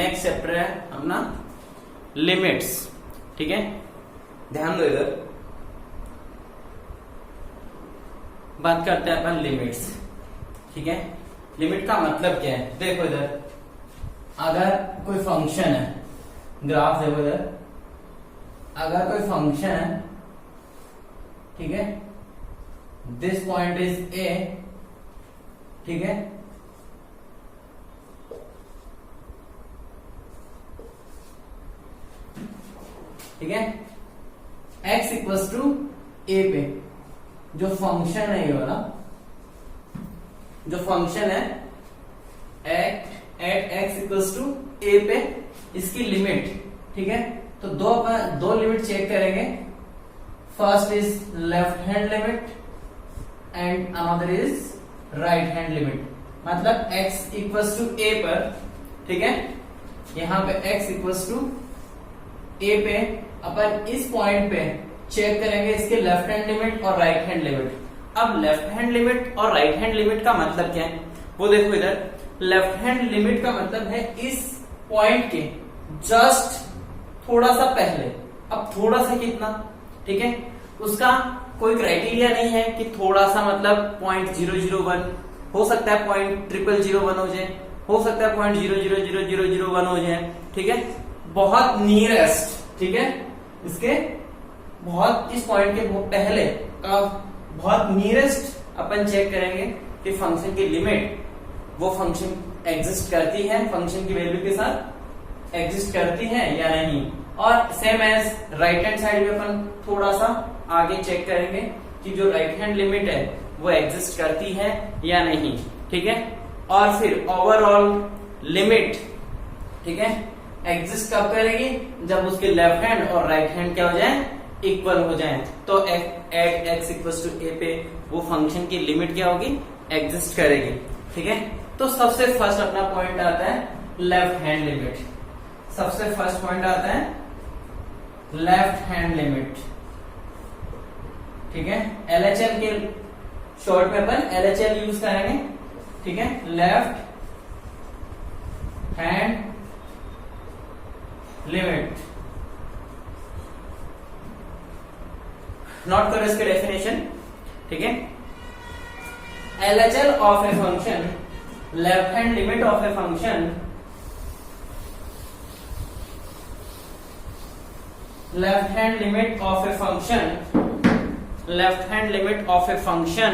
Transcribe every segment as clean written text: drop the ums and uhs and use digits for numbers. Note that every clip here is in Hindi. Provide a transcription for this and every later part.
नेक्स्ट चैप्टर है अपना लिमिट्स। ठीक है, ध्यान दो, इधर बात करते हैं अपन लिमिट्स। ठीक है, लिमिट का मतलब क्या है? देखो इधर अगर कोई फंक्शन है, ग्राफ देखो इधर, अगर कोई फंक्शन है, ठीक है, दिस पॉइंट इज ए, ठीक है, ठीक है, x इक्वल्स टू ए पे जो फंक्शन है, ये वाला जो फंक्शन है एट x इक्वल्स टू ए पे, इसकी लिमिट, ठीक है, तो दो लिमिट चेक करेंगे। First is left hand limit and another is right hand limit. मतलब x इक्वल्स टू ए पर, ठीक है, यहां पे x इक्वल्स टू ए पे अपन इस पॉइंट पे चेक करेंगे इसके लेफ्ट हैंड लिमिट और राइट हैंड लिमिट। अब लेफ्ट हैंड लिमिट और राइट हैंड लिमिट का मतलब क्या है वो देखो इधर। लेफ्ट हैंड लिमिट का मतलब है इस पॉइंट के जस्ट थोड़ा सा पहले। अब थोड़ा सा कितना, ठीक है, उसका कोई क्राइटेरिया नहीं है कि थोड़ा सा मतलब 0.001 हो सकता है, 0.001 हो जाए, हो सकता है 0.00001 हो जाए, ठीक है, बहुत नियरेस्ट, ठीक है, इसके बहुत इस पॉइंट के बहुत पहले का बहुत नियरेस्ट अपन चेक करेंगे कि फंक्शन की लिमिट वो फंक्शन एग्जिस्ट करती है, फंक्शन की वैल्यू के साथ एग्जिस्ट करती है या नहीं। और same as right hand side में अपन थोड़ा सा आगे चेक करेंगे कि जो राइट हैंड लिमिट है वो एग्जिस्ट करती है या नहीं, ठीक है। और फिर ओवरऑल लिमिट, ठीक है, एग्जिस्ट कब करेगी? जब उसके लेफ्ट हैंड और राइट हैंड क्या हो जाए, इक्वल हो जाए। तो एट x इक्वल्स टू ए पे वो फंक्शन की लिमिट क्या होगी, एग्जिस्ट करेगी, ठीक है। तो सबसे फर्स्ट अपना पॉइंट आता है लेफ्ट हैंड लिमिट। सबसे फर्स्ट पॉइंट आता है लेफ्ट हैंड लिमिट, ठीक है। LHL के शॉर्ट में अपन LHL यूज करेंगे, ठीक है, लेफ्ट हैंड लिमिट। नोट करो इसके डेफिनेशन, ठीक है। LHL of a function, left hand limit of a function, left hand limit of a function, left hand limit of a function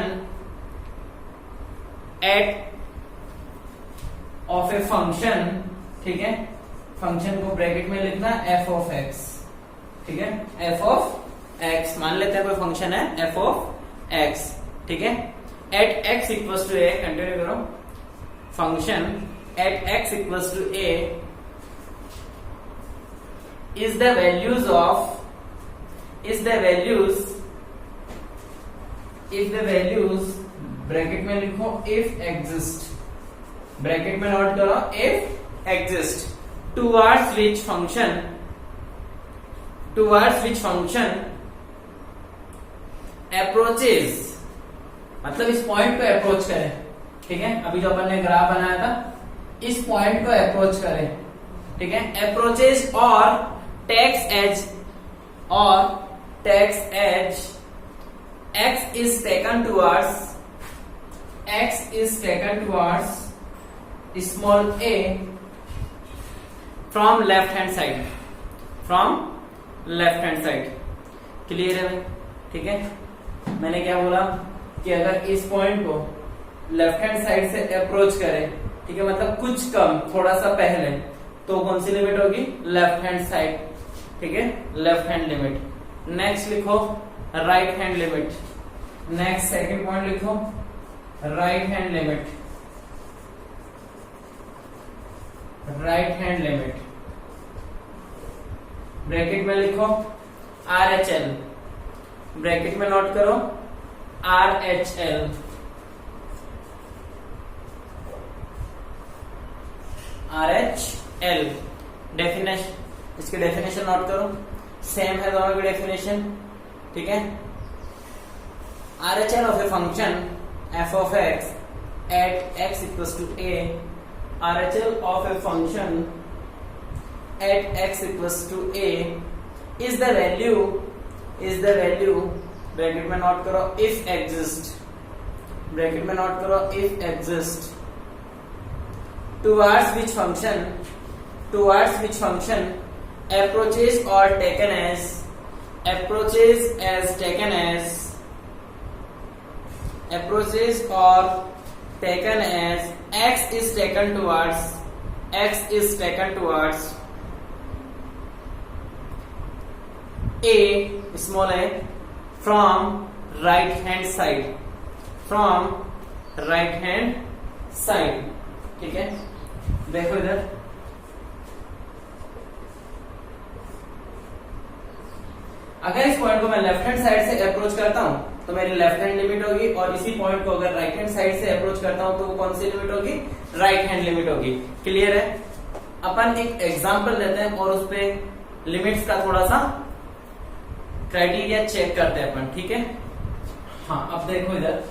at of a function, ठीक है, फंक्शन को ब्रैकेट में लिखना f ऑफ x, ठीक है, f ऑफ x मान लेते हैं कोई फंक्शन है f ऑफ x, ठीक है, at x equals to a, continue करो, function at x equals to a is the values of, is the values, if the values bracket में लिखो if exist, ब्रैकेट में नोट करो if exist, towards which function, towards which function approaches, मतलब इस पॉइंट पे अप्रोच करें, ठीक है। अभी जो अपन ने ग्राफ बनाया था, इस पॉइंट को अप्रोच करें, ठीक है, अप्रोचेज और टेक्स एज, और takes as x is taken towards, x is taken towards small a from left hand side, from left hand side। Clear है भाई, ठीक है। मैंने क्या बोला कि अगर इस पॉइंट को लेफ्ट हैंड साइड से अप्रोच करें, ठीक है, मतलब कुछ कम थोड़ा सा पहले, तो कौन सी लिमिट होगी, लेफ्ट हैंड साइड, ठीक है, लेफ्ट हैंड लिमिट। नेक्स्ट लिखो right hand limit, next second point लिखो right hand limit, right hand limit, bracket में लिखो RHL, ब्रैकेट में नोट करो RHL, RHL डेफिनेशन, इसकी डेफिनेशन नोट करो, सेम है दोनों की डेफिनेशन, ठीक है। RHL of a function f of x at x equals to a, RHL of a function at x equals to a is the value bracket में नोट करो if exist, ब्रैकेट में नोट करो if exist, towards which function approaches or taken as x is taken towards a small a from right hand side, ठीक है। देखो इधर अगर इस पॉइंट को मैं लेफ्ट हैंड साइड से अप्रोच करता हूं तो मेरी लेफ्ट हैंड लिमिट होगी, और इसी पॉइंट को अगर राइट हैंड साइड से अप्रोच करता हूं तो वो कौन सी लिमिट होगी? राइट हैंड लिमिट होगी। क्लियर है? अपन एक एग्जांपल लेते हैं और उस पे लिमिट्स का थोड़ा सा क्राइटेरिया चेक करते हैं अपन, ठीक है। हाँ, अब देखो इधर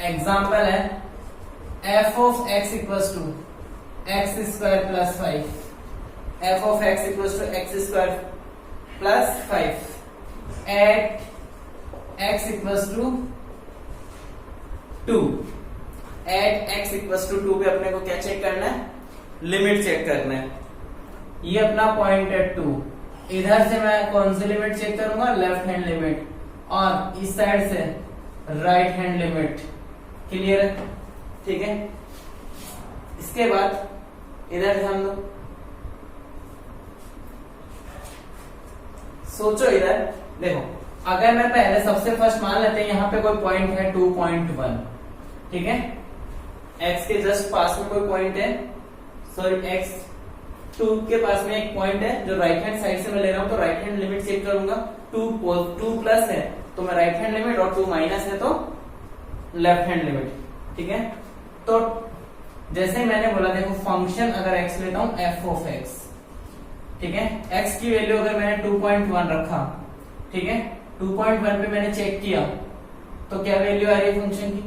एग्जांपल है f of x equals to x square plus 5, f of x equals to x square plus 5 at x equals to 2, at x equals to 2 पे अपने को क्या चेक करना है? लिमिट चेक करना है। ये अपना पॉइंट है 2, इधर से मैं कौन सी लिमिट चेक करूंगा? लेफ्ट हैंड लिमिट, और इस साइड से राइट हैंड लिमिट। क्लियर है? ठीक है। इसके बाद इधर ध्यान दो, सोचो इधर देखो, अगर मैं पहले सबसे फर्स्ट मान लेते हैं यहाँ पे कोई पॉइंट है 2.1, ठीक है। x के जस्ट पास में कोई पॉइंट है, सॉरी x2 के पास में एक पॉइंट है जो राइट हैंड साइड से मैं ले रहा हूं, तो राइट हैंड लिमिट चेक करूंगा। 2 प्लस है तो मैं राइट हैंड लिमिट, और 2 माइनस है तो लेफ्ट हैंड लिमिट, ठीक है। तो जैसे मैंने बोला, देखो फंक्शन अगर x लेता हूं f of x, ठीक है। x की वैल्यू अगर मैंने 2.1 रखा, ठीक है, 2.1 पे मैंने चेक किया तो क्या वैल्यू आ रही है फंक्शन की?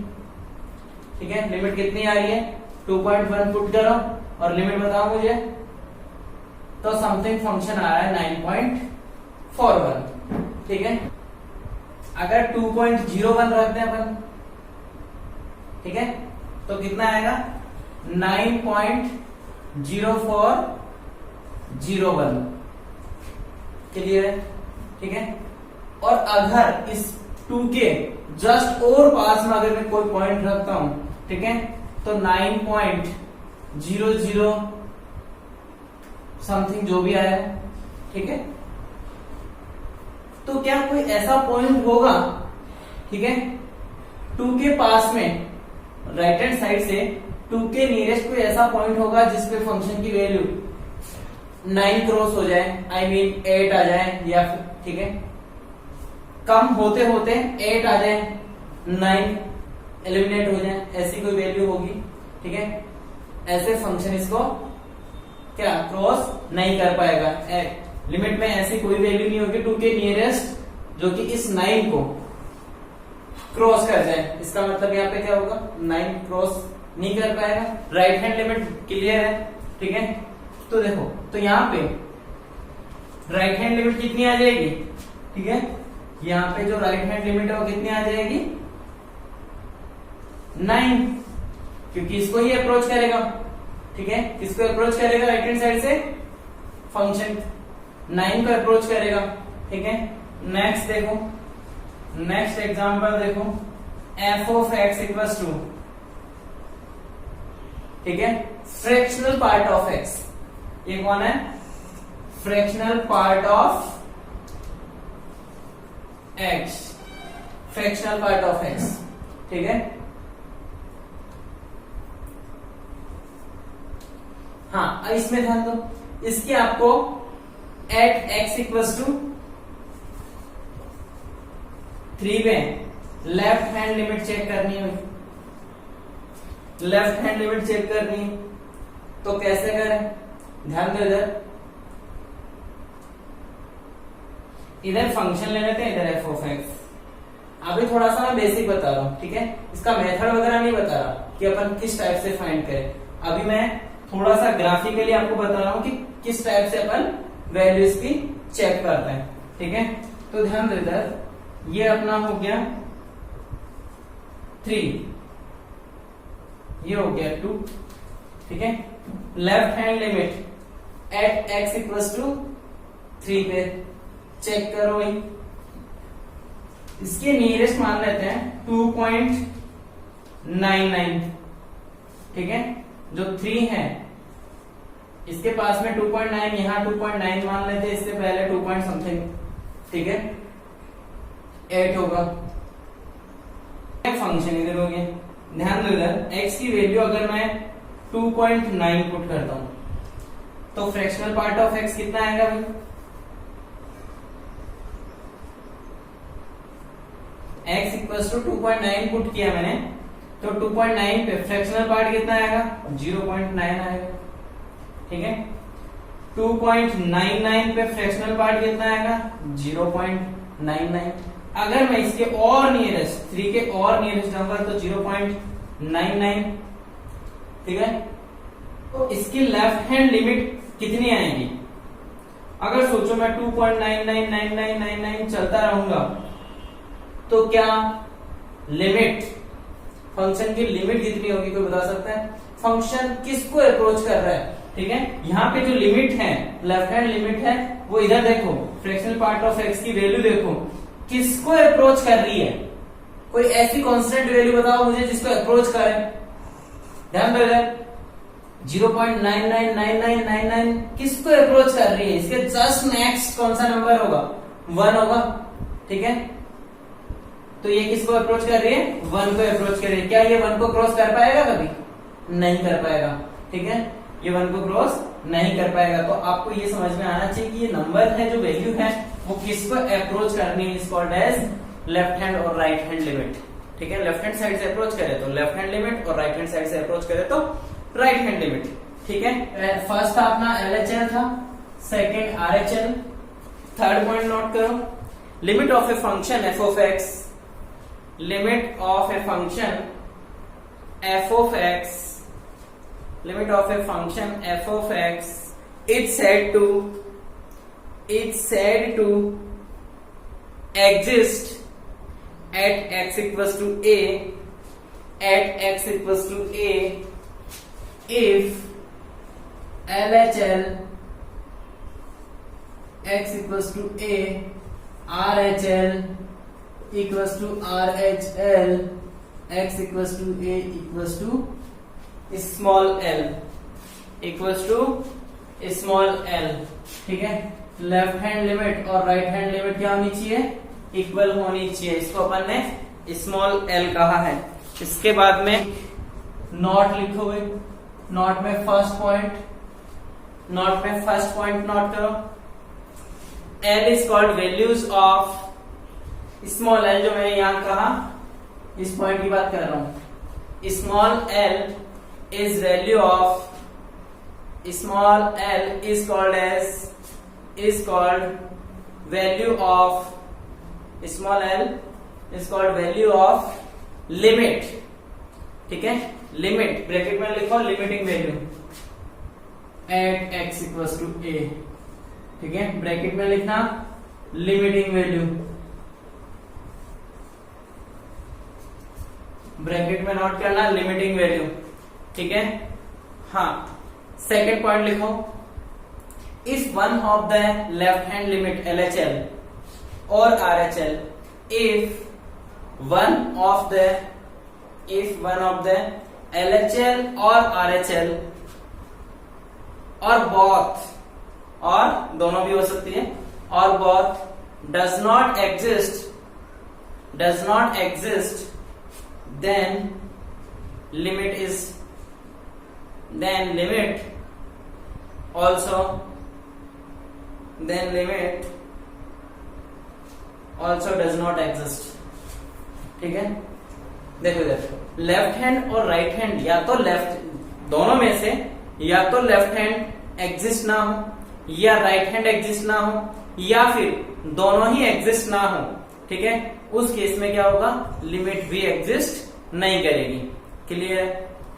ठीक है, लिमिट कितनी आ रही है? 2.1 पुट करो और लिमिट बताओ मुझे, तो समथिंग फंक्शन आ रहा है 9.41, ठीक है। अगर 2.01 रखते हैं अपन, ठीक है, तो कितना आएगा? 9.0401। क्लियर है? ठीक है। और अगर इस 2 के जस्ट और पास में अगर मैं कोई पॉइंट रखता हूं, ठीक है, तो 9.00 समथिंग जो भी आया, ठीक है। तो क्या कोई ऐसा पॉइंट होगा, ठीक है, 2 के पास में राइट हैंड साइड से 2 के नियरेस्ट कोई ऐसा पॉइंट होगा जिसपे फंक्शन की वैल्यू 9 क्रॉस हो जाए, आई मीन 8 आ जाए, या फिर ठीक है कम होते होते 8 आ जाए, 9 एलिमिनेट हो जाए, ऐसी कोई वैल्यू होगी, ठीक है। ऐसे फंक्शन इसको क्या क्रॉस नहीं कर पाएगा। लिमिट में ऐसी कोई वैल्यू नहीं होगी 2 के नियरेस्ट जो कि इस 9 को क्रॉस कर जाए। इसका मतलब यहाँ पे क्या होगा? 9 क्रॉस नहीं कर पाएगा। राइट हैंड लिमिट क्लियर है, ठीक है। तो देखो, तो यहाँ पे राइट हैंड लिमिट कितनी आ जाएगी? ठीक है, यहाँ पे जो राइट हैंड लिमिट है वो कितनी आ जाएगी? 9, क्योंकि इसको ही अप्रोच करेगा, ठीक है। किसको अप्रोच करेगा? राइट हैंड साइड से फंक्शन 9 को अप्रोच करेगा, ठीक है। नेक्स्ट देखो, नेक्स्ट एग्जांपल देखो, f of x equals to, ठीक है, फ्रैक्शनल पार्ट ऑफ x। ये कौन है? Fractional part of x, fractional part of x, ठीक है। हाँ, इसमें ध्यान दो, इसकी आपको एट x इक्वल्स टू 3 में लेफ्ट हैंड लिमिट चेक करनी है, लेफ्ट हैंड लिमिट चेक करनी है। तो कैसे करें? ध्यान दो, इधर फंक्शन ले लेते हैं, इधर f of x। अभी थोड़ा सा मैं बेसिक बता रहा हूं, ठीक है। इसका मेथड वगैरह नहीं बता रहा कि अपन किस टाइप से फाइंड करें। अभी मैं थोड़ा सा ग्राफिकली आपको बता रहा हूं कि किस टाइप से अपन वैल्यूज की चेक करते हैं, ठीक है। तो ध्यान दो इधर, ये अपना हो गया 3, ये हो गया 2, ठीक है। Left hand limit at x equals to 3 पे चेक करो भाई। इसके नियरेस्ट मान लेते हैं 2.99, ठीक है। जो 3 है इसके पास में 2.9, यहां 2.9 मान लेते हैं, इससे पहले 2 पॉइंट समथिंग, ठीक है, 8 होगा। फंक्शन इधर हो गया, ध्यान दो इधर x की वैल्यू अगर मैं 2.9 पुट करता हूं तो फ्रैक्शनल पार्ट ऑफ x कितना आएगा भाई? x इक्वल्स टू 2.9 पुट किया मैंने, तो 2.9 पे फ्रैक्शनल पार्ट कितना आएगा? 0.9 आएगा, ठीक है। 2.99 पे फ्रैक्शनल पार्ट कितना आएगा? 0.99। अगर मैं इसके और नियरेस्ट 3 के और नियरेस्ट जाऊंगा तो 0.99, ठीक है। तो इसकी लेफ्ट हैंड लिमिट कितनी आएगी? अगर सोचो मैं 2.999999 चलता रहूंगा तो क्या लिमिट, फंक्शन की लिमिट कितनी होगी? कोई बता सकता है? फंक्शन किसको अप्रोच कर रहा है, ठीक है। यहाँ पे जो लिमिट है, लेफ्ट हैंड लिमिट है, वो इधर देखो, फ्रैक्शनल पार्ट ऑफ x की वैल्यू देखो, किसको अप्रोच कर रही है? कोई ऐसी कांस्टेंट वैल्यू बताओ मुझे जिसको अप्रोच करे। ध्यान दो इधर 0.999999 किसको अप्रोच कर रही है? इसके जस्ट नेक्स्ट कौन सा नंबर होगा? 1 होगा, ठीक है। तो ये किसको अप्रोच कर रही है? 1 को अप्रोच कर रही है। क्या ये 1 को क्रॉस कर पाएगा? कभी नहीं कर पाएगा, ठीक है। ये 1 को क्रॉस नहीं कर पाएगा। तो आपको ये समझ में आना चाहिए कि ये नंबर है, जो वैल्यू है, वो किसको अप्रोच करनी है, is called as left hand और राइट हैंड लिमिट, ठीक है। लेफ्ट हैंड साइड से अप्रोच करे तो लेफ्ट हैंड लिमिट, और राइट हैंड साइड से अप्रोच करे तो राइट हैंड लिमिट, ठीक है। फर्स्ट था अपना LHL था, second RHL, third point note करो। Limit of a function f of x, limit of a function f of x, limit of a function f of x is said to exist at x equals to a, at x equals to a if LHL x equals to a, RHL equals to RHL, x equals to a equals to small l, equals to small l, ठीक है। लेफ्ट हैंड लिमिट और राइट हैंड लिमिट क्या होनी चाहिए? इक्वल होनी चाहिए। इसको अपन ने स्मॉल l कहा है। इसके बाद में नॉट लिखोगे, नॉट में फर्स्ट पॉइंट, नॉट में फर्स्ट पॉइंट नोट करो। l is called values of small l, जो मैंने यहां कहा, इस पॉइंट की बात कर रहा हूं। Small l is value of small l is called value of small l is called value of limit, ठीक है। लिमिट ब्रैकेट में लिखो, limiting value at x equals to a, ठीक है। ब्रैकेट में लिखना लिमिटिंग वैल्यू, ब्रैकेट में नोट करना लिमिटिंग वैल्यू, ठीक है। हाँ, सेकेंड पॉइंट लिखो। If one of the left hand limit LHL और RHL, if one of the LHL or RHL और both, और दोनों भी हो सकती है, और both does not exist, then limit also does not exist, ठीक है। देखो इधर लेफ्ट हैंड और राइट हैंड, या तो लेफ्ट, दोनों में से या तो लेफ्ट हैंड एग्जिस्ट ना हो, या राइट हैंड एग्जिस्ट ना हो, या फिर दोनों ही एग्जिस्ट ना हो, ठीक है। उस केस में क्या होगा? लिमिट भी एग्जिस्ट नहीं करेगी। क्लियर है,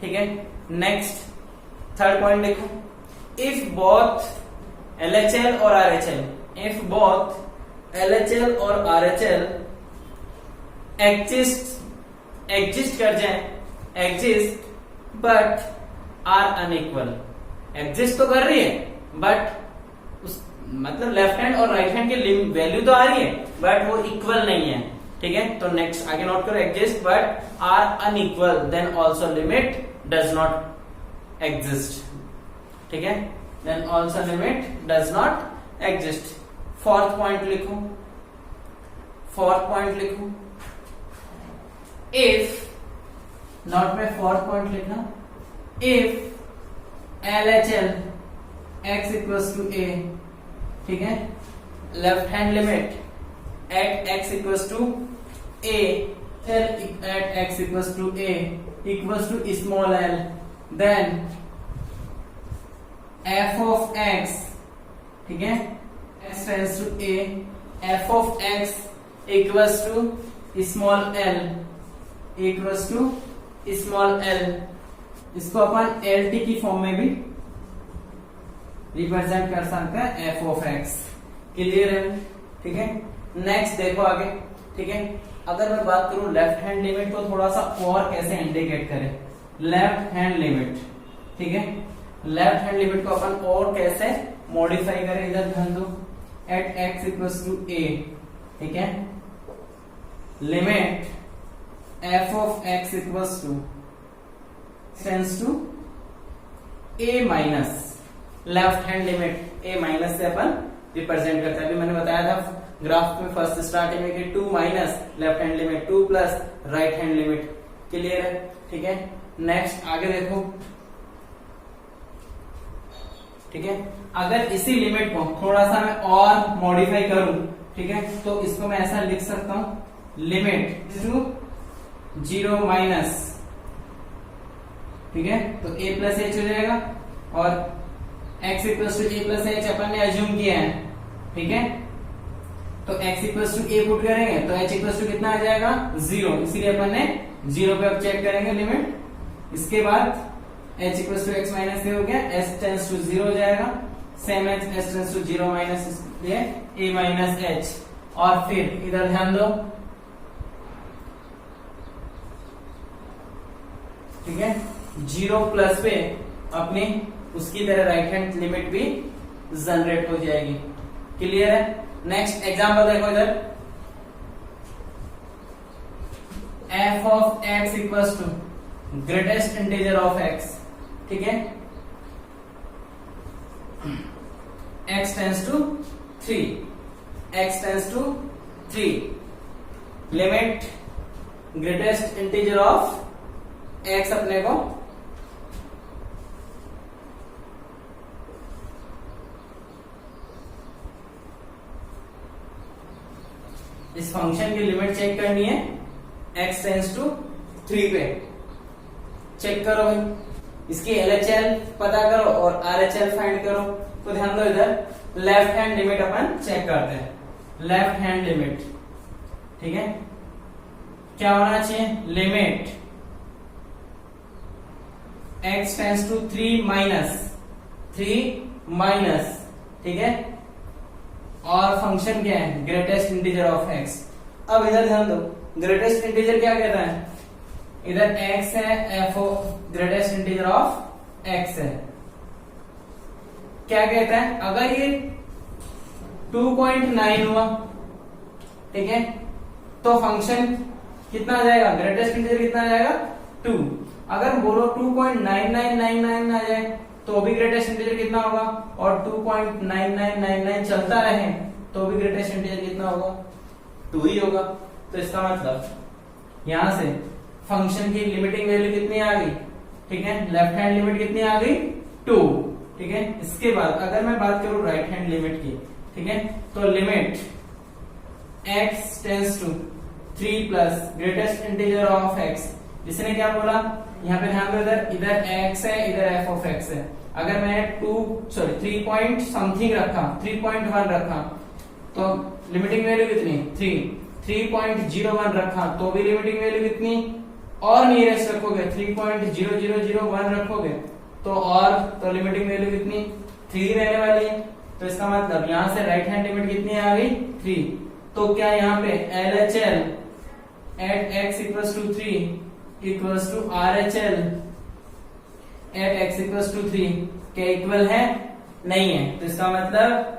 ठीक है। नेक्स्ट थर्ड पॉइंट देखो, इफ बोथ LHL और RHL, इफ बोथ LHL और RHL एग्जिस्ट कर जाए, exist but are unequal, exist तो कर रही है बट उस मतलब लेफ्ट हैंड और राइट हैंड की वैल्यू तो आ रही है बट वो इक्वल नहीं है, ठीक है। तो नेक्स्ट आगे नोट करो, exist but are unequal, then also limit does not exist, ठीक है, then also limit does not exist. Fourth point लिखो, फोर्थ पॉइंट लिखो, इफ नोट में फोर्थ पॉइंट लिखना, if LHL x equals to a, ठीक है, left hand limit at x equals to a, at x equals to a equals to small l, then f of x, ठीक है, x tends to a, f of x equals to small l, equals to small l, इसको अपन LT की फॉर्म में भी रिप्रेजेंट कर सकते हैं, f of x, क्लियर है, ठीक है। नेक्स्ट देखो आगे, ठीक है, अगर मैं बात करूं लेफ्ट हैंड लिमिट को थोड़ा सा और कैसे इंडिकेट करें, लेफ्ट हैंड लिमिट, ठीक है, लेफ्ट हैंड लिमिट को अपन और कैसे मॉडिफाई करें, इधर ध्यान दो, at x equals to a, ठीक है, limit f of x equals to tends to a minus, left hand limit a minus से अपन रिप्रेजेंट करते हैं। अभी मैंने बताया था ग्राफ में फर्स्ट स्टार्टिंग में कि 2 minus left hand limit 2 plus right hand limit, clear है, ठीक है। नेक्स्ट आगे देखो, ठीक है, अगर इसी लिमिट को थोड़ा सा मैं और मॉडिफाई करूं, ठीक है, तो इसको मैं ऐसा लिख सकता हूं, लिमिट टू 0 माइनस, ठीक है, तो a प्लस एच हो जाएगा और x equals to a plus H अपन ने अज्यूम किया है, ठीक है, तो x equals to a put करेंगे तो h इक्वल्स टू कितना आ जाएगा 0, इसीलिए अपन ने 0 पे अब चेक करेंगे लिमिट, इसके बाद h equals to x minus a हो गया, s टेंड्स टू 0 हो जाएगा, same h s tends to 0 minus, इसलिए a माइनस h, और फिर इधर ध्यान दो, ठीक है, 0 प्लस पे अपनी उसकी तरह राइट हैंड लिमिट भी जनरेट हो जाएगी, क्लियर है। नेक्स्ट एग्जांपल देखो इधर, f of x equals to greatest integer of x, ठीक है, x tends to 3, x tends to 3, limit greatest integer of x अपने को इस फंक्शन की लिमिट चेक करनी है, x टेंड्स टू 3 पे चेक करो भाई, इसकी LHL पता करो और RHL फाइंड करो। तो ध्यान दो इधर लेफ्ट हैंड लिमिट अपन चेक करते हैं, लेफ्ट हैंड लिमिट, ठीक है, क्या होना चाहिए, limit x tends to 3 minus, ठीक है, और फंक्शन क्या है, ग्रेटेस्ट इंटीजर ऑफ x। अब इधर ध्यान दो, ग्रेटेस्ट इंटीजर क्या कहता है, इधर x है, f greatest integer of x है, क्या कहता है, अगर ये 2.9 हुआ, ठीक है, तो फंक्शन कितना आ जाएगा, ग्रेटेस्ट इंटीजर कितना आ जाएगा 2। अगर बोलो 2.9999 आ जाए तो भी ग्रेटेस्ट इंटीजर कितना होगा, और 2.9999 चलता रहे तो भी ग्रेटेस्ट इंटीजर कितना होगा, 2 ही होगा। तो इसका मतलब यहां से फंक्शन की लिमिटिंग वैल्यू कितनी आ गई, ठीक है, लेफ्ट हैंड लिमिट कितनी आ गई 2, ठीक है। इसके बाद अगर मैं बात करूं राइट हैंड लिमिट की, ठीक है, तो limit x tends to 3 plus greatest integer of x, इसने क्या बोला, यहाँ पे ध्यान दो, इधर x है, इधर f ऑफ x है। अगर मैं 3 पॉइंट समथिंग रखा, 3.1 रखा तो लिमिटिंग वैल्यू कितनी 3.01 रखा तो भी लिमिटिंग वैल्यू कितनी, और नियरेस्ट रखोगे 3.0001 रखोगे तो लिमिटिंग वैल्यू कितनी 3 रहने वाली है। तो इसका मतलब यहां से राइट हैंड लिमिट कितनी आ गई 3। तो क्या यहाँ पे LHL at x equals to 3 equals to RHL at x equals to 3 क्या इक्वल है? नहीं है। तो इसका मतलब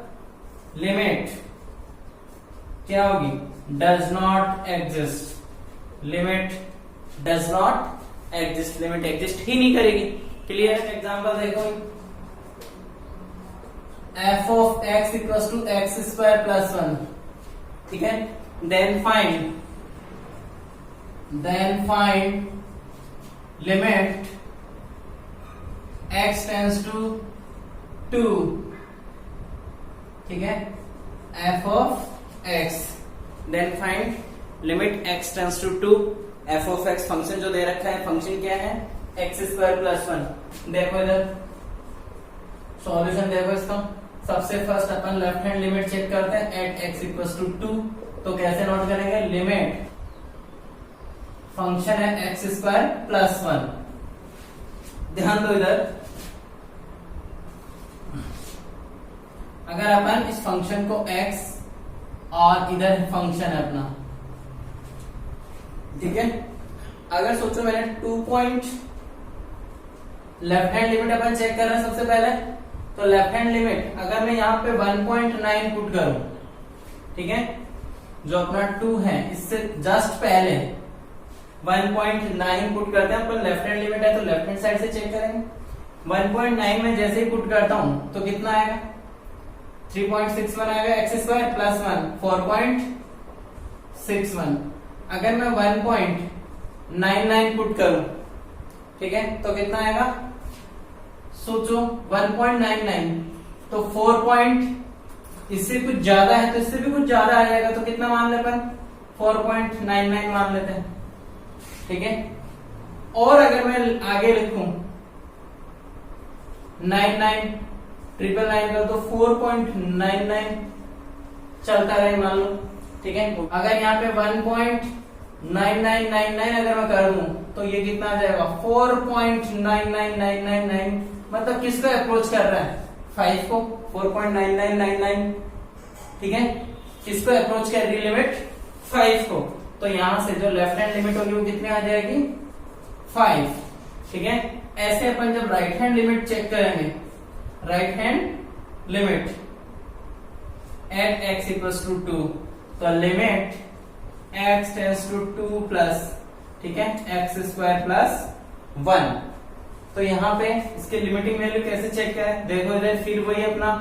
लिमिट क्या होगी? Does not exist. Limit does not exist, limit exist ही नहीं करेगी। क्लियर? एग्जांपल देखो, f of x equals to x square plus 1, ठीक है। Then find limit x tends to 2, ठीक है, f of x। Then find limit x tends to 2, f of x function जो दे रखा है, फंक्शन क्या है? X square plus 1। देखो इधर सॉल्यूशन देखो इसका। सबसे फर्स्ट अपन लेफ्ट हैंड लिमिट चेक करते हैं एट x इक्वल्स टू 2। तो कैसे नोट करेंगे? लिमिट फंक्शन है एक्स स्क्वायर प्लस 1। ध्यान दो इधर, अगर अपन इस फंक्शन को x और इधर फंक्शन है अपना, ठीक है। अगर सोचो मैंने 2 पॉइंट लेफ्ट हैंड लिमिट अपन चेक कर रहे हैं सबसे पहले। तो लेफ्ट हैंड लिमिट अगर मैं यहाँ पे 1.9 पुट करूं, ठीक है, जो अपना 2 है इससे जस्ट पहले 1.9 पुट करते हैं अपन। लेफ्ट हैंड लिमिट है तो लेफ्ट हैंड साइड से चेक करेंगे। 1.9 में जैसे ही पुट करता हूं तो कितना आएगा? 3.61 आएगा। X square plus 1 4.61। अगर मैं 1.99 पुट करूं, ठीक है, तो कितना आएगा? सोचो 1.99 तो 4 पॉइंट इससे कुछ ज्यादा है तो इससे भी कुछ ज्यादा आ जाएगा। तो कितना मान ले अपन? 4.99 मान लेते हैं, ठीक है। और अगर मैं आगे लिखूं 99 कर तो 4.99 चलता रहे मान लो, ठीक है। अगर यहाँ पे 1.9999 अगर मैं कर दूं तो ये कितना आ जाएगा? 4.99999। मतलब किसको अप्रोच कर रहा है? 5 को। 4.9999, ठीक है, किसको अप्रोच कर रही है लिमिट? 5 को। तो यहां से जो लेफ्ट हैंड लिमिट होगी वो कितनी आ जाएगी? 5, ठीक है। ऐसे अपन जब राइट हैंड लिमिट चेक करेंगे, right hand limit at x equals to 2, तो limit x tends to 2 plus, ठीक है, एक्स स्क्वायर प्लस 1। तो यहाँ पे इसके लिमिटिंग वैल्यू कैसे चेक करें? देखो इधर फिर वही अपना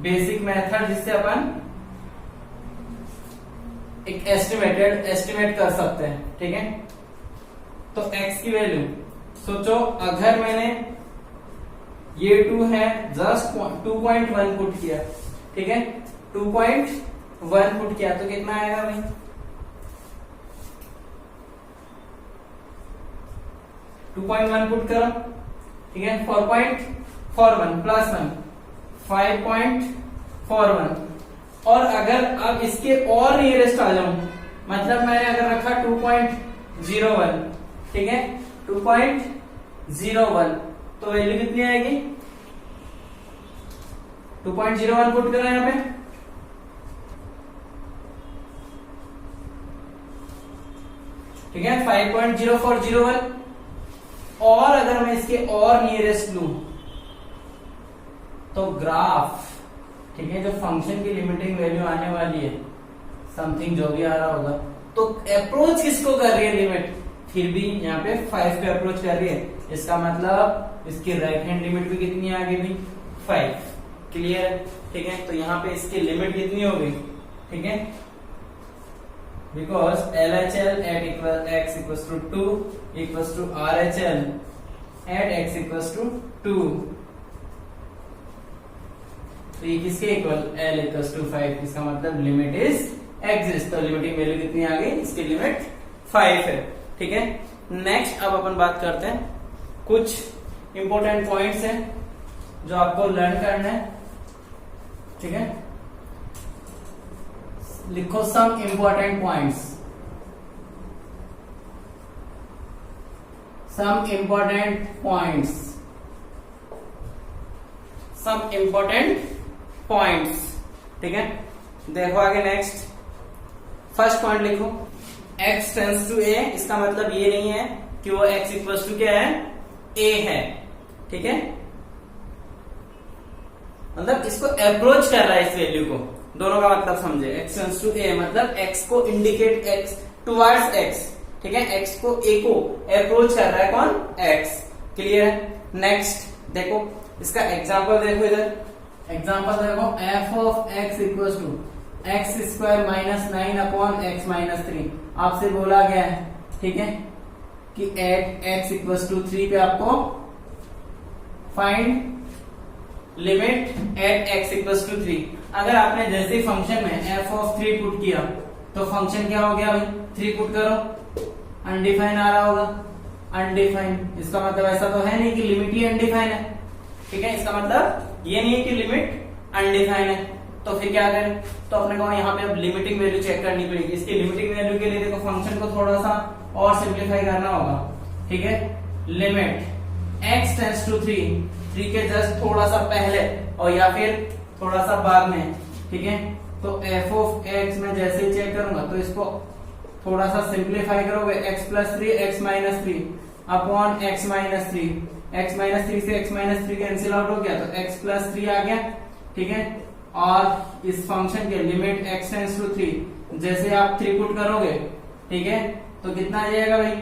बेसिक मेथड जिससे अपन एक एस्टिमेट कर सकते हैं, ठीक है। तो x की वैल्यू सोचो, अगर मैंने ये 2 है जस्ट 2.1 पुट किया, ठीक है, 2.1 पुट किया तो कितना आएगा भाई? 2.1 पुट करो, ठीक है, 4.41 प्लस 1 5.41। और अगर अब इसके और नियरेस्ट आ जाऊं, मतलब मैंने अगर रखा 2.01, ठीक है, 2.01 तो वैल्यू कितनी आएगी? 2.01 पुट करो यहाँ पे, ठीक है, 5.0401। और अगर मैं इसके और नियरेस्ट लूं तो ग्राफ, ठीक है, जो फंक्शन की लिमिटिंग वैल्यू आने वाली है, समथिंग जो भी आ रहा होगा, तो अप्रोच किसको कर रही है लिमिट? फिर भी यहाँ पे 5 पे अप्रोच कर रही है। इसका मतलब इसकी राइट हैंड लिमिट भी कितनी आ गई? 5। क्लियर? ठीक है। तो यहाँ पे इसकी लिमिट कितनी हो गई? ठीक है, because LHL at x equals to 2 equals to RHL at x equals to 2। तो ये किसके इक्वल? L equals to 5। इसका मतलब लिमिट इज एग्जिस्ट। तो लिमिटिंग वैल्यू कितनी आ गई? इसकी लिमिट 5 है। ठीक है। नेक्स्ट अब अपन बात करते हैं, कुछ इंपॉर्टेंट पॉइंट्स हैं जो आपको लर्न करना है। ठीक है, लिखो some important points. some important points, ठीक है। देखो आगे नेक्स्ट फर्स्ट पॉइंट लिखो, x टेंस टू a, इसका मतलब ये नहीं है कि वो x इक्वल्स टू क्या है, a है, ठीक है। मतलब इसको अप्रोच कर रहा है इस वैल्यू को, दोनों का मतलब समझे। x टेंस टू a मतलब x को इंडिकेट, x टुवर्ड्स x, ठीक है, x को a को अप्रोच कर रहा है कौन, x। क्लियर है। नेक्स्ट देखो इसका एग्जांपल देखो, इधर एग्जांपल देखो, f of x equals to x square minus 9 upon x minus 3। आपसे बोला गया है, ठीक है, कि एट x इक्वल्स टू 3 पे आपको find limit at x equals to 3। अगर आपने जैसे फंक्शन में f ऑफ 3 पुट किया तो फंक्शन क्या हो गया भाई, 3 पुट करो, अनडिफाइन आ रहा होगा, अनडिफाइन। इसका मतलब ऐसा तो है नहीं कि लिमिट ही अनडिफाइन है, ठीक है, इसका मतलब ये नहीं है कि लिमिट अनडिफाइन है। तो फिर क्या करें, तो अपने को यहाँ पे अब लिमिटिंग वैल्यू चेक करनी पड़ेगी। इसकी लिमिटिंग वैल्यू के लिए देखो फंक्शन को थोड़ा सा और सिंप्लीफाई करना होगा, ठीक है। लिमिट x टेंस टू 3 के जस्ट थोड़ा सा पहले और या फिर थोड़ा सा बाद में, ठीक है। तो f ऑफ x में जैसे ही चेक करूंगा तो इसको थोड़ा सा सिंप्लीफाई करोगे, x plus 3 x minus 3 upon x minus 3, x minus 3 से x माइनस 3 कैंसिल आउट हो गया तो x प्लस 3 आ गया, ठीक है। और इस फंक्शन के लिमिट x टेंस टू 3 जैसे आप 3 पुट करोगे, ठीक है, तो कितना आ जाएगा भाई,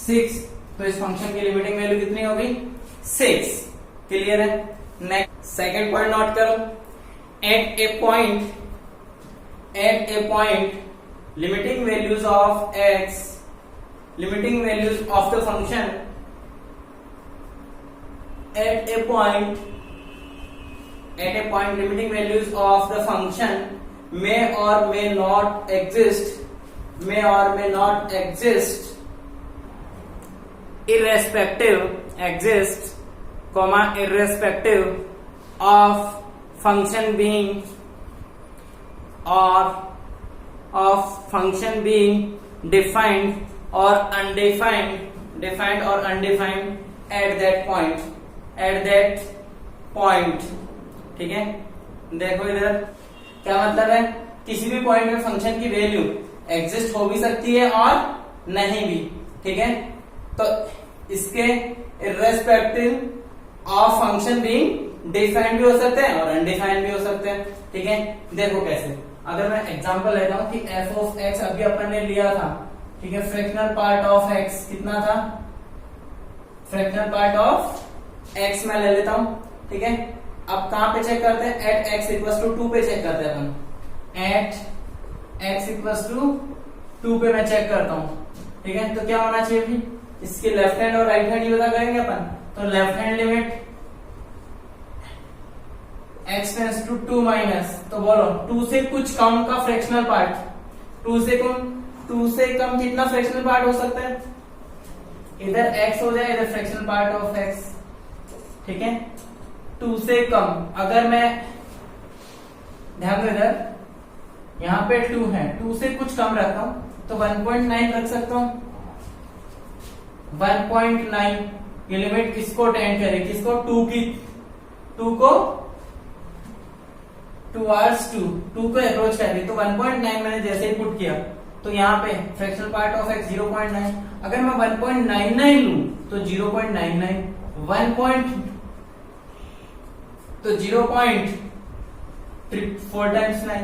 6। तो इस फंक्शन की लिमिटिंग वैल्यू कितनी होगी, 6। क्लियर है। नेक्स्ट सेकंड पॉइंट नोट करो, at a point limiting values of x, limiting values of the function at a point limiting values of the function may or may not exist, irrespective of function being defined or undefined at that point, ठीक है। देखो इधर क्या मतलब है, किसी भी पॉइंट में फंक्शन की वैल्यू एग्जिस्ट हो भी सकती है और नहीं भी, ठीक है। तो इसके irrespective of function being defined भी हो सकते हैं और अनडिफाइंड भी हो सकते हैं, ठीक है। देखो कैसे, अगर मैं एग्जांपल लेता हूं कि f ऑफ x अभी अपन ने लिया था, ठीक है, फ्रैक्शनल पार्ट ऑफ x कितना था, फ्रैक्शनल पार्ट ऑफ x में ले लेता हूं, ठीक है। अब कहां पे चेक करते हैं, एट x इक्वल्स टू 2 पे चेक करते हैं अपन, एट x इक्वल्स टू 2 पे मैं चेक करता हूं, ठीक है। तो क्या होना चाहिए भी, इसके लेफ्ट हैंड और राइट हैंड ही पता करेंगे अपन। तो left hand limit x tends to 2 minus, तो बोलो 2 से कुछ कम का फ्रैक्शनल पार्ट, 2 से कम कितना फ्रैक्शनल पार्ट हो सकता है, इधर x हो जाए, इधर फ्रैक्शनल पार्ट ऑफ x, ठीक है। 2 से कम, अगर मैं ध्यान दो इधर यहां पे 2 है, 2 से कुछ कम रखता हूं तो 1.9 रख सकता हूं, 1.9। ये लिमिट किसको टेंड करे, किसको, 2 को टुवर्ड्स 2 को अप्रोच कर रही, तो 1.9 मैंने जैसे ही पुट किया तो यहाँ पे फ्रैक्शनल पार्ट ऑफ x 0.9। अगर मैं 1.99 लूं तो 0.99, 0.4 टाइम्स 9।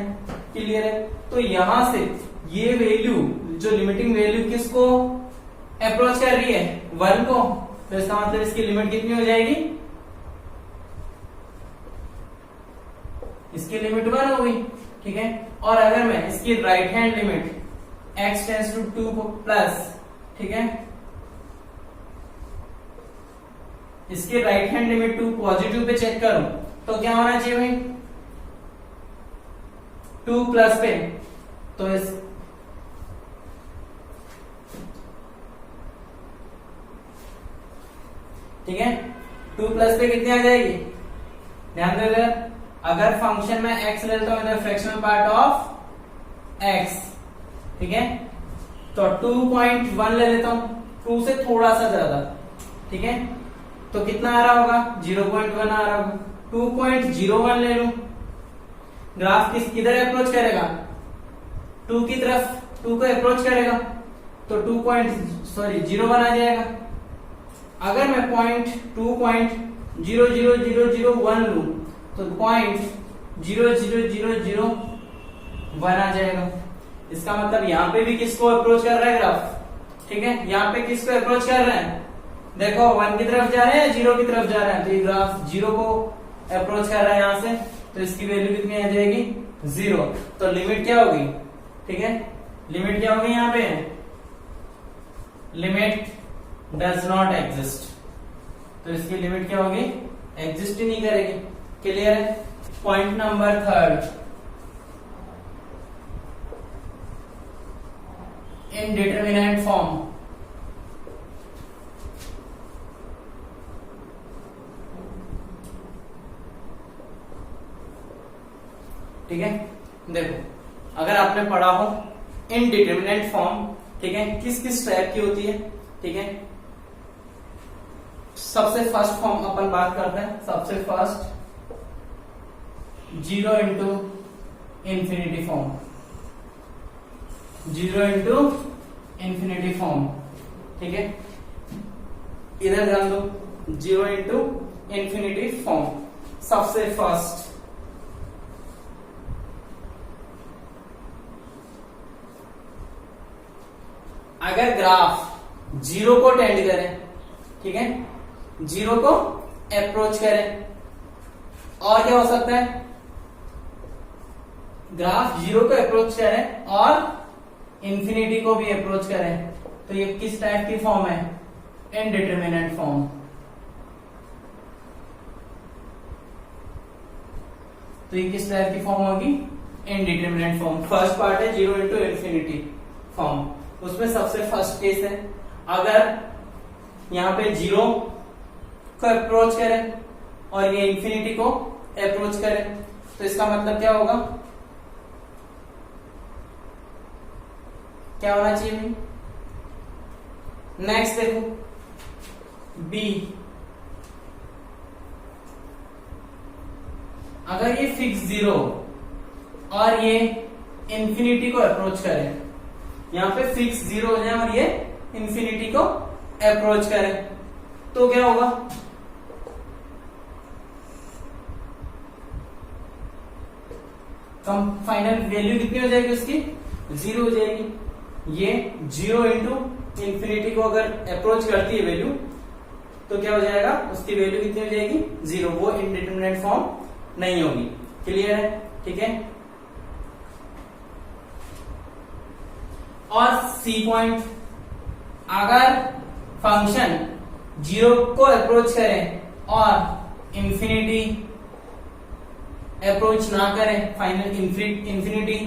क्लियर है। तो यहां से ये वैल्यू, जो लिमिटिंग वैल्यू किसको अप्रोच कर रही है, 1 को, तो इसका मतलब इसकी लिमिट कितनी हो जाएगी, इसकी लिमिट 1 हो गई, ठीक है। और अगर मैं इसकी right hand limit x tends to 2 को प्लस, ठीक है, इसकी राइट हैंड लिमिट 2 पॉजिटिव पे चेक करूं तो क्या होना चाहिए भाई, 2 प्लस पे, तो इस ठीक है, 2 प्लस पे कितनी आ जाएगी, ध्यान दो इधर, अगर फंक्शन में x लेता हूं इधर फ्रैक्शनल पार्ट ऑफ x, ठीक है, तो 2.1 ले लेता हूं, 2 से थोड़ा सा ज्यादा, ठीक है। तो कितना आ रहा होगा, 0.1 आ रहा होगा। 2.01 ले लूं, ग्राफ किधर अप्रोच करेगा, 2 की तरफ, 2 को अप्रोच करेगा, तो 2.01 आ जाएगा। अगर मैं 2.000001 लूं तो 0.000001 आ जाएगा। इसका मतलब यहाँ पे भी किसको अप्रोच कर रहा है ग्राफ, ठीक है। यहाँ पे किसको अप्रोच कर रहा है, देखो 1 की तरफ जा रहे हैं, 0 की तरफ जा रहे हैं, तो ये ग्राफ 0 को अप्रोच कर रहा है यहाँ से, तो इसकी वैल्यू कितनी आ जाएगी, 0। तो लिमिट क्या होगी, ठीक है, लिमिट क्या होगी यहाँ पे, लिमिट डज नॉट एग्जिस्ट, तो इसकी लिमिट क्या होगी, एग्जिस्ट ही नहीं करेगी। क्लियर है। Point number 3, indeterminate form. ठीक है, देखो अगर आपने पढ़ा हो इनडिटरमिनेट फॉर्म, ठीक है, किस किस टाइप की होती है, ठीक है। सबसे फर्स्ट फॉर्म अपन बात करते हैं, सबसे first 0 into infinity form, 0 into infinity form, ठीक है। इधर ध्यान दो, 0 इंटू इंफिनिटी फॉर्म सबसे फर्स्ट। अगर ग्राफ 0 को टेंड करे, ठीक है, 0 को अप्रोच करे, और क्या हो सकता है, ग्राफ 0 को अप्रोच करे और इंफिनिटी को भी अप्रोच करे, तो ये किस टाइप की फॉर्म है, इनडिटरमिनेट फॉर्म। तो ये किस टाइप की फॉर्म होगी, इनडिटरमिनेट फॉर्म। फर्स्ट पार्ट है 0 इंटू इंफिनिटी फॉर्म, उसमें सबसे फर्स्ट केस है, अगर यहां पे 0 को अप्रोच करे और ये इंफिनिटी को अप्रोच करे, तो इसका मतलब क्या होगा, क्या होना चाहिए भाई। नेक्स्ट देखो B, अगर ये फिक्स 0 और ये इंफिनिटी को अप्रोच करे, यहां पे फिक्स 0 हो जाए और ये इंफिनिटी को अप्रोच करे, तो क्या होगा, कम फाइनल वैल्यू कितनी हो जाएगी उसकी, 0 हो जाएगी। ये 0 इंटू इंफिनिटी को अगर अप्रोच करती है वैल्यू, तो क्या हो जाएगा, उसकी वैल्यू कितनी हो जाएगी, 0, वो इनडिटरमिनेट फॉर्म नहीं होगी। क्लियर है, ठीक है। और सी पॉइंट, अगर फंक्शन 0 को अप्रोच करे और इंफिनिटी अप्रोच ना करे, फाइनल इंफिनिटी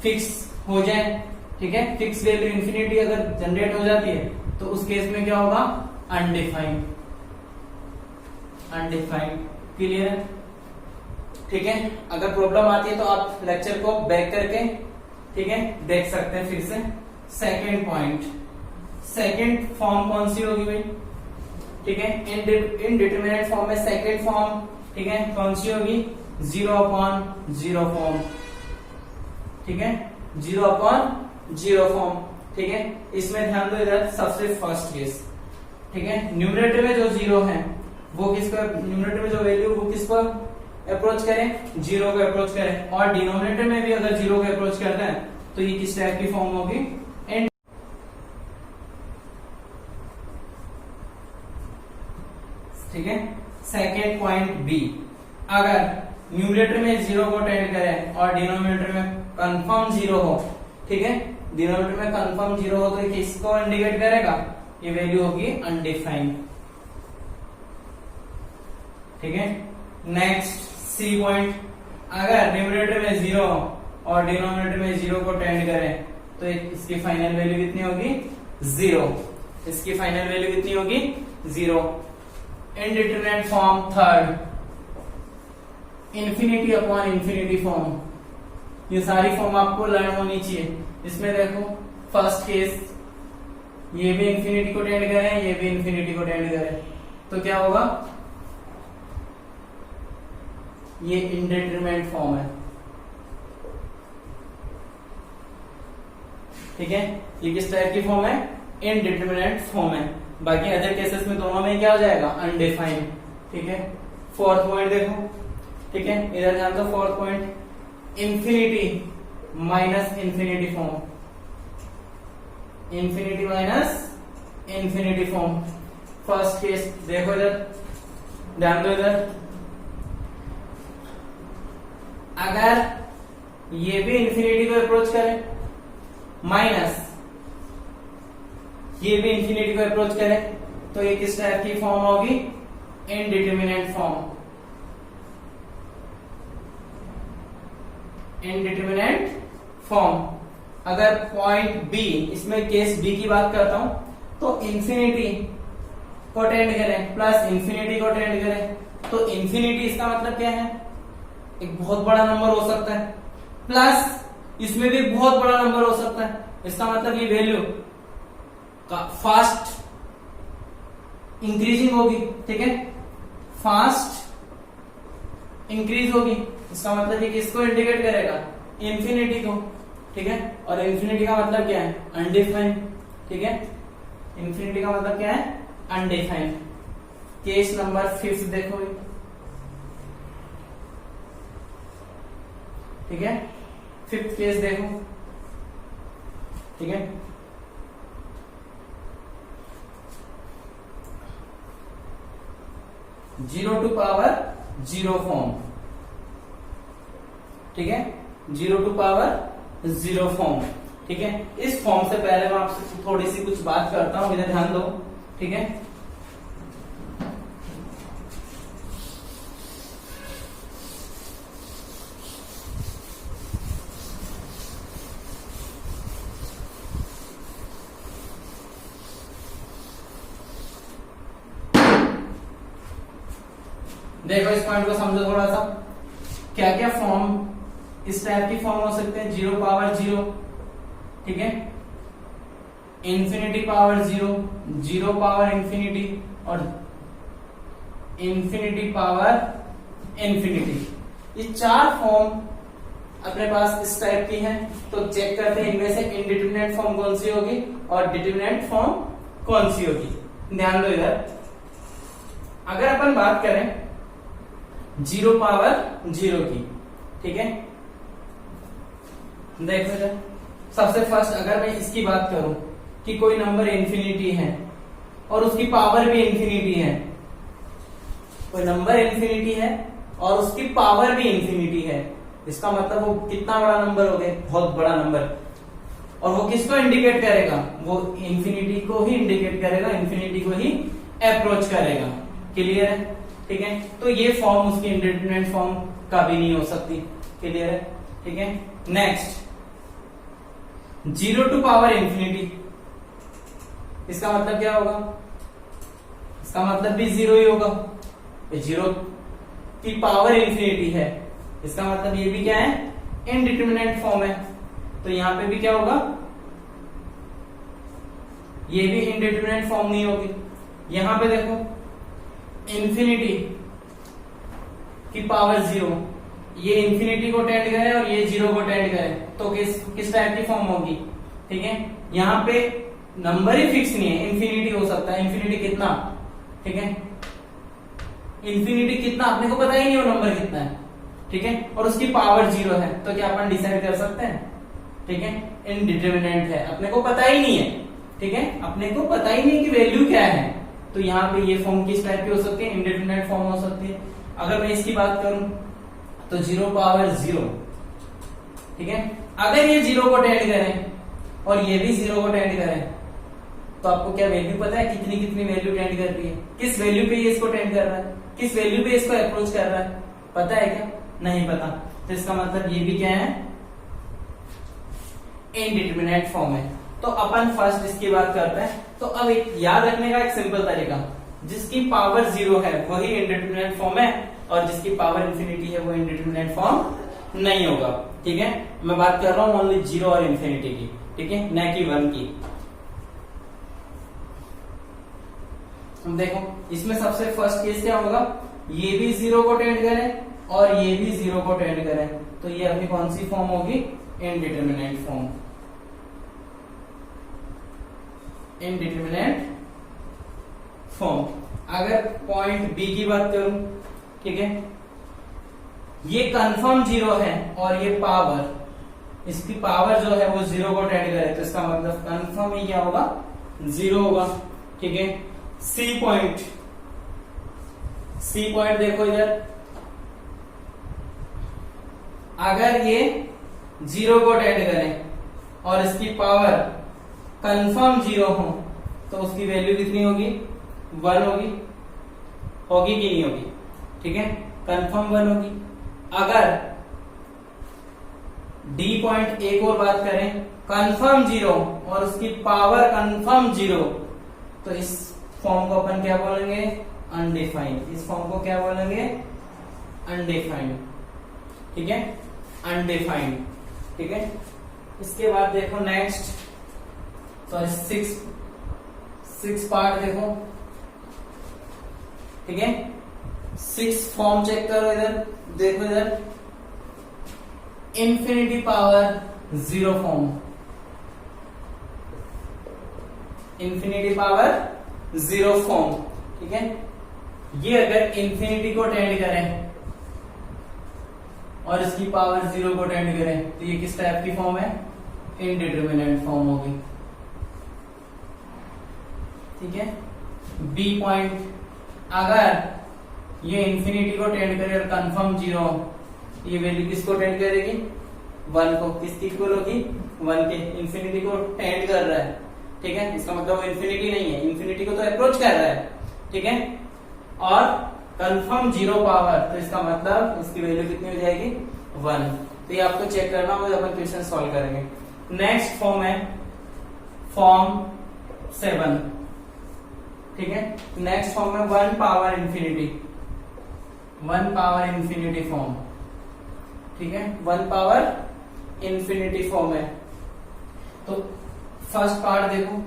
फिक्स हो जाए, ठीक है, फिक्स वैल्यू इंफिनिटी अगर जनरेट हो जाती है, तो उस केस में क्या होगा, अनडिफाइंड, अनडिफाइंड। क्लियर है, ठीक है। अगर प्रॉब्लम आती है तो आप लेक्चर को बैक करके, ठीक है, देख सकते हैं फिर से। सेकेंड पॉइंट, सेकेंड फॉर्म कौन सी होगी भाई, ठीक है, इनडिटरमिनेट फॉर्म में सेकेंड फॉर्म, ठीक है, कौन सी होगी, 0/0 फॉर्म, ठीक है, 0/0 फॉर्म, ठीक है। इसमें ध्यान दो, इधर सबसे फर्स्ट केस, ठीक है, न्यूमरेटर में जो 0 है वो किसको, न्यूमरेटर में जो वैल्यू वो किसको अप्रोच करें, 0 को अप्रोच करें, और डिनोमिनेटर में भी अगर 0 को अप्रोच करते हैं, तो ये किस टाइप की फॉर्म होगी, ठीक है। सेकेंड पॉइंट बी, अगर न्यूमरेटर में 0 को टेंड करें और डिनोमिनेटर में कंफर्म 0 हो, ठीक है, डिनोमिनेटर में कंफर्म 0 हो, तो ये किसको इंडिकेट करेगा, ये वैल्यू होगी अनडिफाइंड, ठीक है। नेक्स्ट सी पॉइंट, अगर न्यूमरेटर में 0 और डिनोमिनेटर में 0 को टेंड करें, तो इसकी फाइनल वैल्यू कितनी होगी, 0, इसकी फाइनल वैल्यू कितनी होगी, 0। Indeterminate form third, infinity upon infinity form, ये सारी फॉर्म आपको लर्न होनी चाहिए। इसमें देखो फर्स्ट केस ये भी इंफिनिटी को टेंड करे, ये भी इंफिनिटी को टेंड करे, तो क्या होगा, ये इनडिटरमिनेट फॉर्म है। ठीक है, ये किस टाइप की फॉर्म है, इनडिटरमिनेट फॉर्म है। बाकी अदर केसेस में दोनों में क्या हो जाएगा, अनडिफाइंड। ठीक है, फोर्थ पॉइंट देखो। ठीक है, इधर ध्यान दो, fourth point, infinity minus infinity form, infinity minus infinity form. First case देखो, इधर ध्यान दो, इधर अगर ये भी इंफिनिटी को अप्रोच करे, माइनस ये भी इंफिनिटी को अप्रोच करे, तो ये किस टाइप की फॉर्म होगी, इनडिटरमिनेट फॉर्म, इनडिटरमिनेट फॉर्म। अगर पॉइंट बी, इसमें केस बी की बात करता हूं, तो इंफिनिटी को टेंड करें प्लस इंफिनिटी को टेंड करें, तो इंफिनिटी इसका मतलब क्या है, एक बहुत बड़ा नंबर हो सकता है, प्लस इसमें भी बहुत बड़ा नंबर हो सकता है। इसका मतलब ये वैल्यू का फास्ट इंक्रीजिंग होगी। ठीक है, फास्ट इंक्रीज होगी, इसका मतलब ये किसको इंडिकेट करेगा, इंफिनिटी को। ठीक है, और इंफिनिटी का मतलब क्या है, अनडिफाइंड। ठीक है, इंफिनिटी का मतलब क्या है, अनडिफाइंड। केस नंबर 5 देखो। ठीक है, 5th केस देखो। ठीक है, zero to power zero form. ठीक है, zero to power zero form. ठीक है, इस फॉर्म से पहले मैं आपसे थोड़ी सी कुछ बात करता हूं, इधर ध्यान दो। ठीक है, देखो इस पॉइंट को समझो थोड़ा सा, क्या क्या फॉर्म इस टाइप की फॉर्म हो सकते हैं, जीरो पावर जीरो। ठीक है, infinity power zero, zero power infinity, और इंफिनिटी पावर इंफिनिटी। ये 4 फॉर्म अपने पास इस टाइप की हैं। तो चेक करते हैं इनमें से इनडिटरमिनेट फॉर्म कौन सी होगी और डिटरमिनेट फॉर्म कौन सी होगी। ध्यान दो इधर, अगर अपन बात करें जीरो पावर जीरो की, ठीक है, देखो इधर सबसे फर्स्ट अगर मैं इसकी बात करूं कि कोई नंबर इंफिनिटी है और उसकी पावर भी इंफिनिटी है, कोई नंबर इंफिनिटी है और उसकी पावर भी इंफिनिटी है, इसका मतलब वो कितना बड़ा नंबर हो गया, बहुत बड़ा नंबर। और वो किसको इंडिकेट करेगा, वो इंफिनिटी को ही इंडिकेट करेगा, इंफिनिटी को ही अप्रोच करेगा। क्लियर है? ठीक है, तो ये फॉर्म उसकी इंडिटरमिनेट फॉर्म का भी नहीं हो सकती। क्लियर है? ठीक है, next zero to power infinity, इसका मतलब क्या होगा, इसका मतलब भी जीरो ही होगा, जीरो की पावर इंफिनिटी है, इसका मतलब ये भी क्या है, इनडिटरमिनेट फॉर्म है। तो यहां पे भी क्या होगा, ये भी इनडिटरमिनेट फॉर्म नहीं होगी। यहां पे देखो इंफिनिटी की पावर जीरो, ये इंफिनिटी को टेंड करे और ये जीरो को टेंड करे, तो किस टाइप की फॉर्म होगी। ठीक है, यहां पे नंबर ही फिक्स नहीं है, इंफिनिटी हो सकता है, इंफिनिटी कितना, ठीक है, इंफिनिटी कितना अपने को पता ही नहीं वो नंबर कितना है। ठीक है, और उसकी पावर जीरो है, तो क्या अपन डिसाइड कर सकते हैं। ठीक है, इनडिटरमिनेट है, अपने को पता ही नहीं है। ठीक है, अपने को पता ही नहीं कि वैल्यू क्या है, तो यहाँ पे ये फॉर्म किस टाइप की हो सकती है, इनडिटरमिनेट फॉर्म हो सकती है। अगर मैं इसकी बात करूं तो जीरो पावर जीरो, ठीक है, अगर ये जीरो को टेंड करें और ये भी जीरो को टेंड करें, तो आपको क्या वैल्यू पता है, कितनी कितनी वैल्यू टेंड कर रही है, किस वैल्यू पे ये इसको टेंड कर रहा है, किस वैल्यू पे इसको अप्रोच कर रहा है, पता है क्या, नहीं पता। तो इसका मतलब ये भी क्या है, इनडिटरमिनेट फॉर्म है। तो अपन फर्स्ट इसकी बात करते हैं। तो अब एक याद रखने का एक सिंपल तरीका, जिसकी पावर जीरो है वही इनडिटरमिनेट फॉर्म है और जिसकी पावर इंफिनिटी है वो इनडिटरमिनेट फॉर्म नहीं होगा। ठीक है, मैं बात कर रहा हूं ओनली जीरो और इंफिनिटी की, ठीक है, न कि वन की। हम देखो इसमें सबसे फर्स्ट केस क्या होगा, ये भी 0 को टेंड करें और ये भी 0 को टेंड करें, तो ये अपनी कौन सी फॉर्म होगी, इनडिटरमिनेट फॉर्म। Indeterminate form. अगर पॉइंट बी की बात करूं, ठीक है, ये कंफर्म 0 है और ये पावर, इसकी पावर जो है वो 0 को टेंड करे, तो इसका मतलब कंफर्म ही क्या होगा, 0 होगा। ठीक है, सी पॉइंट, सी पॉइंट देखो इधर, अगर ये 0 को टेंड करें और इसकी पावर कंफर्म 0 हो तो उसकी वैल्यू कितनी होगी, 1 होगी। होगी कि नहीं होगी, ठीक है, कंफर्म 1 होगी। अगर डी पॉइंट एक और बात करें, कंफर्म 0 और उसकी पावर कंफर्म 0, तो इस फॉर्म को अपन क्या बोलेंगे, अनडिफाइंड। इस फॉर्म को क्या बोलेंगे, अनडिफाइंड। ठीक है, अनडिफाइंड। ठीक है, इसके बाद देखो नेक्स्ट, सॉरी 6 पार्ट देखो। ठीक है, 6 फॉर्म चेक करो इधर, देखो इधर, infinity power 0 form, infinity power 0 form. ठीक है, ये अगर इंफिनिटी को टेंड करें और इसकी पावर 0 को टेंड करें, तो ये किस टाइप की फॉर्म है, इनडिटरमिनेट फॉर्म होगी। ठीक है, बी पॉइंट, अगर ये इंफिनिटी को टेंड करे और कंफर्म 0, ये वैल्यू किसको टेंड करेगी, 1 को। किसकी इक्वल होगी, 1 के। इंफिनिटी को टेंड कर रहा है, ठीक है, इसका मतलब वो इंफिनिटी नहीं है, इंफिनिटी को तो अप्रोच कर रहा है। ठीक है, और कंफर्म 0 पावर, तो इसका मतलब इसकी वैल्यू कितनी हो जाएगी, 1। तो ये आपको चेक करना होगा, अपन क्वेश्चन सॉल्व करेंगे। नेक्स्ट फॉर्म है फॉर्म 7। ठीक है, नेक्स्ट फॉर्म है 1 power infinity, 1 power infinity form. ठीक है, 1 पावर इंफिनिटी फॉर्म है। तो फर्स्ट पार्ट देखो,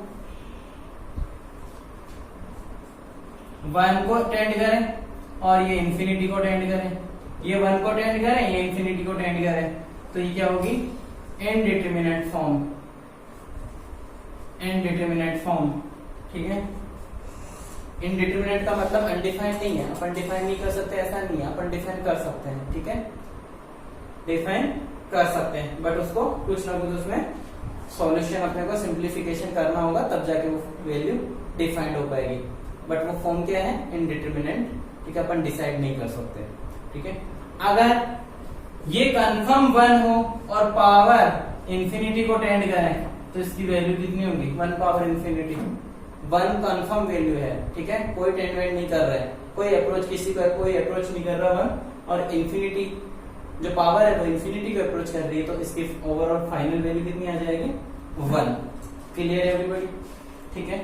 1 को टेंड करें और ये इंफिनिटी को टेंड करें, ये 1 को टेंड करें, ये इंफिनिटी को टेंड करें, तो ये क्या होगी, इनडिटरमिनेट फॉर्म। Indeterminate form. ठीक है, इनडिटरमिनेट का मतलब अनडिफाइंड नहीं है, अपन डिफाइन नहीं कर सकते ऐसा नहीं है, अपन डिफाइन कर सकते हैं। ठीक है, डिफाइन कर सकते हैं, बट उसको कुछ ना कुछ उसमें सॉल्यूशन अपने को सिंप्लीफिकेशन करना होगा, तब जाके वो वैल्यू डिफाइंड हो पाएगी। बट वो फॉर्म क्या है, इनडिटरमिनेट। ठीक है, अपन डिसाइड नहीं कर सकते। ठीक है, अगर ये कंफर्म 1 हो और पावर इंफिनिटी को टेंड करें, तो इसकी वैल्यू कितनी होगी, 1 पावर इंफिनिटी। 1 कंफर्म वैल्यू है। ठीक है, कोई टेंड वेंड नहीं कर रहा है, कोई अप्रोच, किसी को कोई अप्रोच नहीं कर रहा है, और इंफिनिटी जो पावर है वो इंफिनिटी को अप्रोच कर रही है, तो इसकी ओवरऑल फाइनल वैल्यू कितनी आ जाएगी, 1। क्लियर है एवरीबॉडी। ठीक है,